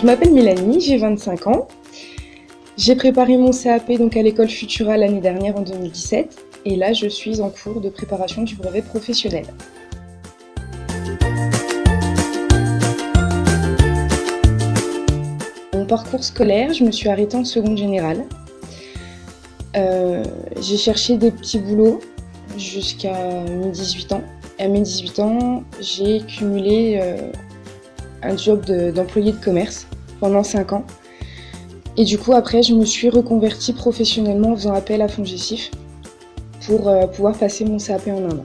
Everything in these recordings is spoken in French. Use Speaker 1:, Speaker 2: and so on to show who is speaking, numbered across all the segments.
Speaker 1: Je m'appelle Mélanie, j'ai 25 ans. J'ai préparé mon CAP donc à l'école Futura l'année dernière en 2017 et là je suis en cours de préparation du brevet professionnel. Mon parcours scolaire, je me suis arrêtée en seconde générale. J'ai cherché des petits boulots jusqu'à mes 18 ans. À mes 18 ans, j'ai cumulé un job d'employé de commerce pendant 5 ans. Et du coup, après, je me suis reconvertie professionnellement en faisant appel à Fongestif pour pouvoir passer mon CAP en un an.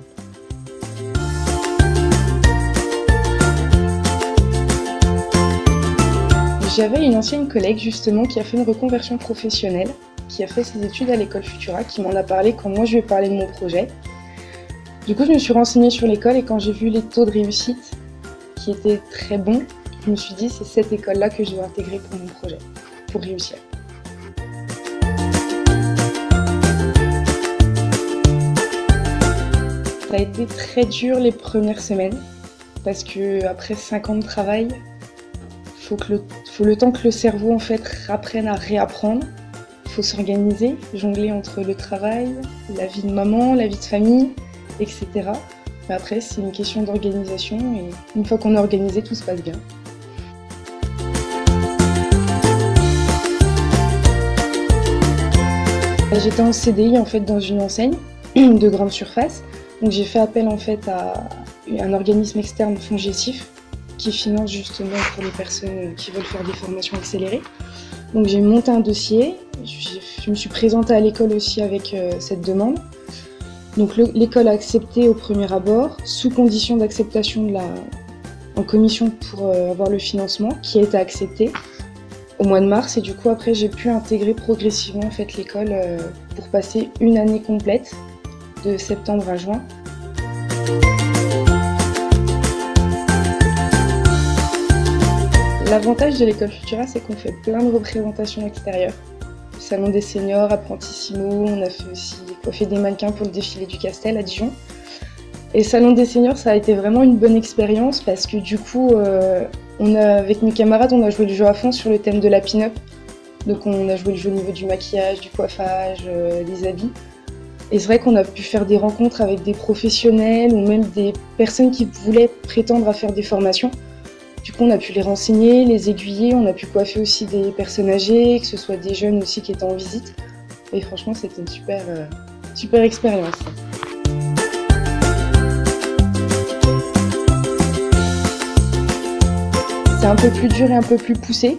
Speaker 1: J'avais une ancienne collègue justement qui a fait une reconversion professionnelle, qui a fait ses études à l'école Futura, qui m'en a parlé quand moi je lui ai parlé de mon projet. Du coup, je me suis renseignée sur l'école et quand j'ai vu les taux de réussite qui étaient très bons, je me suis dit c'est cette école-là que je dois intégrer pour mon projet, pour réussir. Ça a été très dur les premières semaines parce que après 5 ans de travail, faut le temps que le cerveau en fait apprenne à réapprendre. Il faut s'organiser, jongler entre le travail, la vie de maman, la vie de famille, etc. Mais après, c'est une question d'organisation et une fois qu'on est organisé, tout se passe bien. J'étais en CDI en fait dans une enseigne de grande surface. Donc j'ai fait appel en fait à un organisme externe Fongestif qui finance justement pour les personnes qui veulent faire des formations accélérées. Donc j'ai monté un dossier, je me suis présentée à l'école aussi avec cette demande. Donc l'école a accepté au premier abord, sous condition d'acceptation en commission pour avoir le financement, qui a été accepté au mois de mars. Et du coup après j'ai pu intégrer progressivement en fait l'école pour passer une année complète, de septembre à juin. L'avantage de l'école Futura, c'est qu'on fait plein de représentations extérieures. Le salon des seniors, Apprentissimo, on a fait aussi coiffer des mannequins pour le défilé du Castel à Dijon. Et salon des seniors, ça a été vraiment une bonne expérience parce que du coup, avec mes camarades, on a joué le jeu à fond sur le thème de la pin-up. Donc on a joué le jeu au niveau du maquillage, du coiffage, des habits. Et c'est vrai qu'on a pu faire des rencontres avec des professionnels ou même des personnes qui voulaient prétendre à faire des formations. Du coup, on a pu les renseigner, les aiguiller, on a pu coiffer aussi des personnes âgées, que ce soit des jeunes aussi qui étaient en visite. Et franchement, c'était une super expérience. C'est un peu plus dur et un peu plus poussé,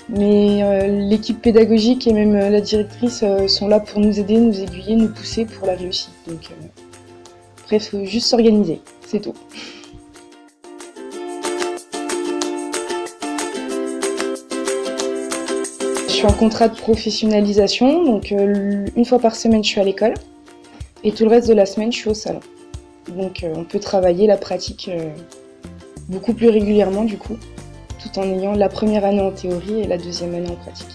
Speaker 1: mais l'équipe pédagogique et même la directrice sont là pour nous aider, nous aiguiller, nous pousser pour la réussite. Donc, après, il faut juste s'organiser, c'est tout. Je suis en contrat de professionnalisation, donc une fois par semaine je suis à l'école et tout le reste de la semaine je suis au salon. Donc on peut travailler la pratique beaucoup plus régulièrement du coup, tout en ayant la première année en théorie et la deuxième année en pratique.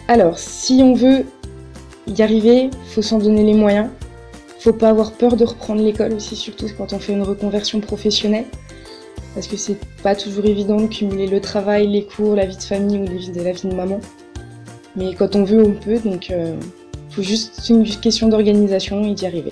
Speaker 1: Alors, si on veut y arriver, il faut s'en donner les moyens. Faut pas avoir peur de reprendre l'école aussi, surtout quand on fait une reconversion professionnelle. Parce que c'est pas toujours évident de cumuler le travail, les cours, la vie de famille ou la vie de maman. Mais quand on veut, on peut, donc faut juste, c'est une question d'organisation et d'y arriver.